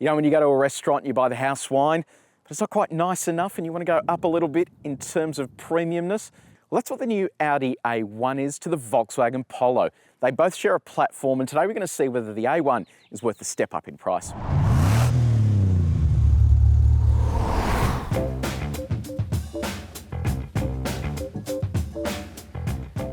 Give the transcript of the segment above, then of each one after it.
You know, when you go to a restaurant, you buy the house wine, but it's not quite nice enough and you want to go up a little bit in terms of premiumness? Well, that's what the new Audi A1 is to the Volkswagen Polo. They both share a platform, and today we're going to see whether the A1 is worth the step up in price.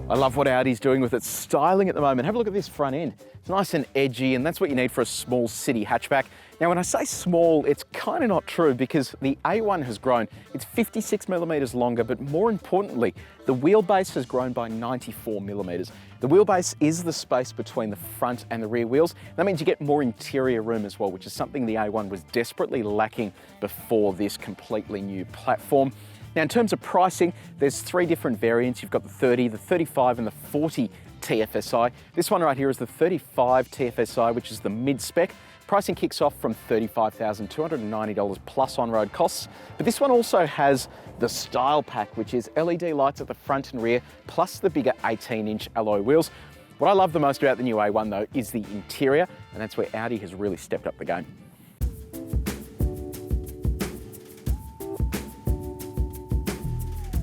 I love what Audi's doing with its styling at the moment. Have a look at this front end. It's nice and edgy, and that's what you need for a small city hatchback. Now, when I say small, it's kind of not true because the A1 has grown. It's 56 millimeters longer, but more importantly, the wheelbase has grown by 94 millimeters. The wheelbase is the space between the front and the rear wheels. That means you get more interior room as well, which is something the A1 was desperately lacking before this completely new platform. Now, in terms of pricing, there's three different variants. You've got the 30, the 35, and the 40 TFSI. This one right here is the 35 TFSI, which is the mid-spec. Pricing kicks off from $35,290 plus on-road costs. But this one also has the style pack, which is LED lights at the front and rear, plus the bigger 18-inch alloy wheels. What I love the most about the new A1, though, is the interior, and that's where Audi has really stepped up the game.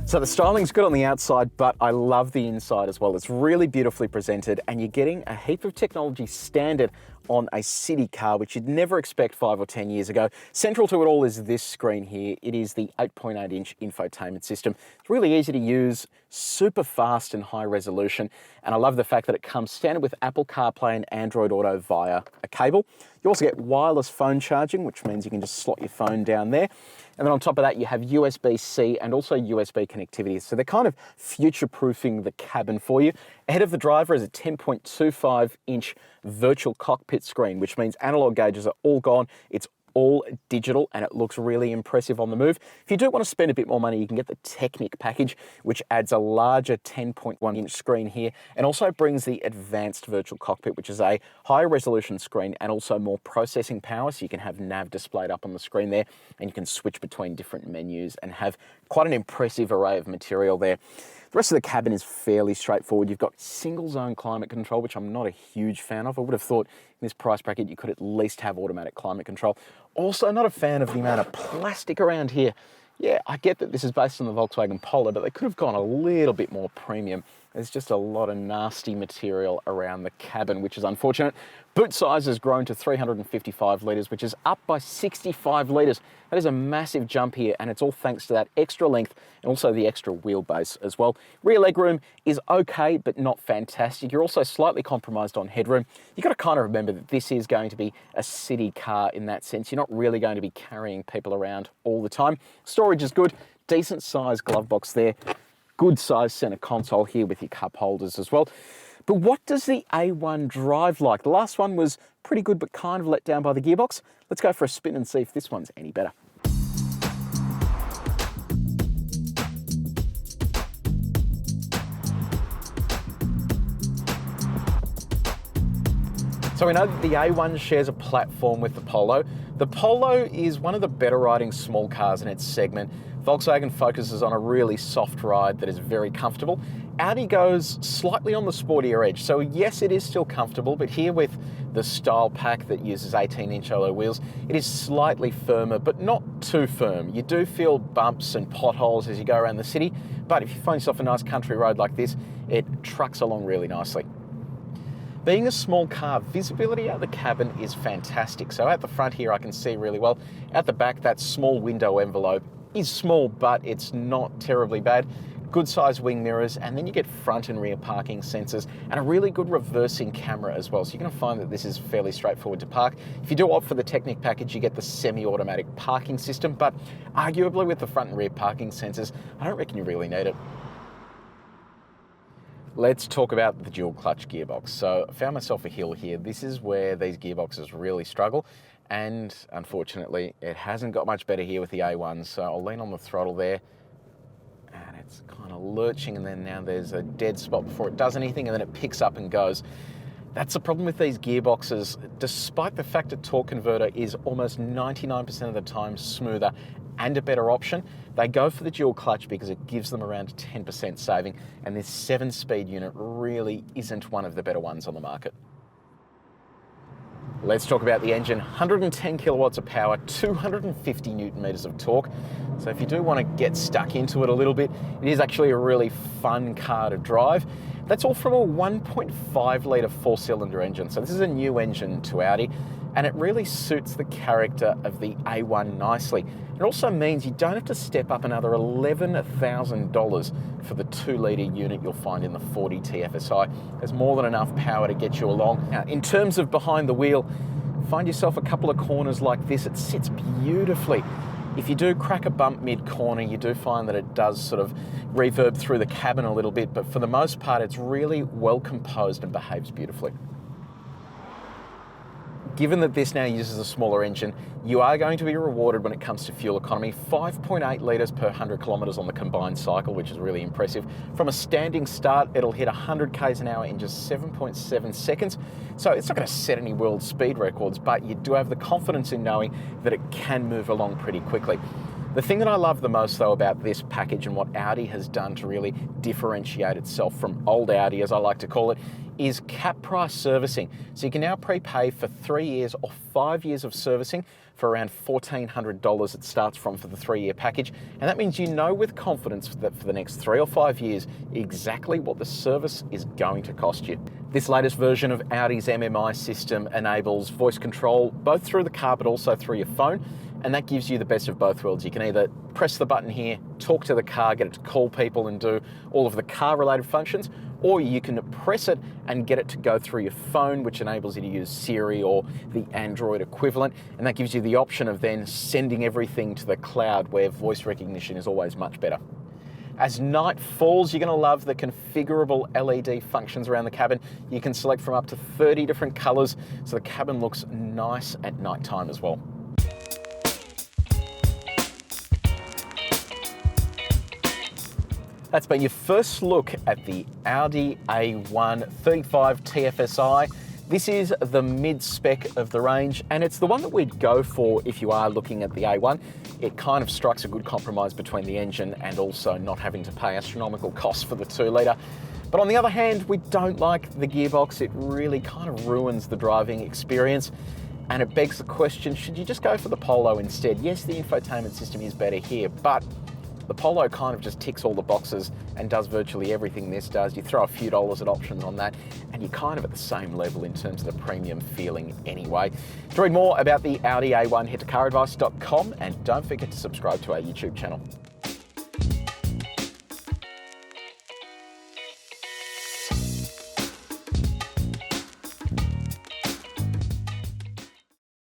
So the styling's good on the outside, but I love the inside as well. It's really beautifully presented, and you're getting a heap of technology standard on a city car, which you'd never expect 5 or 10 years ago. Central to it all is this screen here. It is the 8.8-inch infotainment system. It's really easy to use, super fast and high resolution, and I love the fact that it comes standard with Apple CarPlay and Android Auto via a cable. You also get wireless phone charging, which means you can just slot your phone down there. And then on top of that, you have USB-C and also USB connectivity. So they're kind of future-proofing the cabin for you. Ahead of the driver is a 10.25-inch virtual cockpit screen, which means analog gauges are all gone. It's all digital, and it looks really impressive on the move. If you do want to spend a bit more money, you can get the Technic package, which adds a larger 10.1-inch screen here, and also brings the advanced virtual cockpit, which is a higher resolution screen and also more processing power, so you can have nav displayed up on the screen there, and you can switch between different menus and have quite an impressive array of material there. The rest of the cabin is fairly straightforward. You've got single zone climate control, which I'm not a huge fan of. I would have thought in this price bracket you could at least have automatic climate control. Also, not a fan of the amount of plastic around here. Yeah, I get that this is based on the Volkswagen Polo, but they could have gone a little bit more premium. There's just a lot of nasty material around the cabin, which is unfortunate. Boot size has grown to 355 litres, which is up by 65 litres. That is a massive jump here, and it's all thanks to that extra length and also the extra wheelbase as well. Rear legroom is okay, but not fantastic. You're also slightly compromised on headroom. You've got to kind of remember that this is going to be a city car in that sense. You're not really going to be carrying people around all the time. Storage is good, decent sized glove box there. Good size center console here with your cup holders as well. But what does the A1 drive like? The last one was pretty good, but kind of let down by the gearbox. Let's go for a spin and see if this one's any better. So we know that the A1 shares a platform with the Polo. The Polo is one of the better riding small cars in its segment. Volkswagen focuses on a really soft ride that is very comfortable. Audi goes slightly on the sportier edge. So yes, it is still comfortable, but here with the style pack that uses 18-inch alloy wheels, it is slightly firmer, but not too firm. You do feel bumps and potholes as you go around the city, but if you find yourself a nice country road like this, it trucks along really nicely. Being a small car, visibility out the cabin is fantastic. So at the front here, I can see really well. At the back, that small window envelope is small, but it's not terribly bad. Good sized wing mirrors, and then you get front and rear parking sensors and a really good reversing camera as well. So you're going to find that this is fairly straightforward to park. If you do opt for the Technic package, you get the semi-automatic parking system, but arguably with the front and rear parking sensors, I don't reckon you really need it. Let's talk about the dual clutch gearbox. So I found myself a hill here. This is where these gearboxes really struggle. And unfortunately, it hasn't got much better here with the A1. So I'll lean on the throttle there and it's kind of lurching, and then now there's a dead spot before it does anything, and then it picks up and goes. That's the problem with these gearboxes. Despite the fact that torque converter is almost 99% of the time smoother and a better option, they go for the dual clutch because it gives them around 10% saving, and this 7-speed unit really isn't one of the better ones on the market. Let's talk about the engine. 110 kilowatts of power, 250 newton meters of torque. So if you do want to get stuck into it a little bit, it is actually a really fun car to drive. That's all from a 1.5 litre four-cylinder engine. So this is a new engine to Audi, and it really suits the character of the A1 nicely. It also means you don't have to step up another $11,000 for the 2 litre unit you'll find in the 40 TFSI. There's more than enough power to get you along. Now, in terms of behind the wheel, find yourself a couple of corners like this. It sits beautifully. If you do crack a bump mid-corner, you do find that it does sort of reverb through the cabin a little bit, but for the most part, it's really well composed and behaves beautifully. Given that this now uses a smaller engine, you are going to be rewarded when it comes to fuel economy. 5.8 litres per 100 kilometres on the combined cycle, which is really impressive. From a standing start, it'll hit 100 k's an hour in just 7.7 seconds. So it's not going to set any world speed records, but you do have the confidence in knowing that it can move along pretty quickly. The thing that I love the most, though, about this package and what Audi has done to really differentiate itself from old Audi, as I like to call it, is cap price servicing. So you can now prepay for 3 years or 5 years of servicing for around $1,400 it starts from for the 3-year package. And that means you know with confidence that for the next 3 or 5 years exactly what the service is going to cost you. This latest version of Audi's MMI system enables voice control both through the car but also through your phone. And that gives you the best of both worlds. You can either press the button here, talk to the car, get it to call people and do all of the car-related functions, or you can press it and get it to go through your phone, which enables you to use Siri or the Android equivalent. And that gives you the option of then sending everything to the cloud, where voice recognition is always much better. As night falls, you're going to love the configurable LED functions around the cabin. You can select from up to 30 different colors, so the cabin looks nice at nighttime as well. That's been your first look at the Audi A1 35 TFSI. This is the mid-spec of the range, and it's the one that we'd go for if you are looking at the A1. It kind of strikes a good compromise between the engine and also not having to pay astronomical costs for the 2 litre. But on the other hand, we don't like the gearbox. It really kind of ruins the driving experience. And it begs the question, should you just go for the Polo instead? Yes, the infotainment system is better here, but the Polo kind of just ticks all the boxes and does virtually everything this does. You throw a few dollars at options on that, and you're kind of at the same level in terms of the premium feeling anyway. To read more about the Audi A1, head to CarAdvice.com, and don't forget to subscribe to our YouTube channel.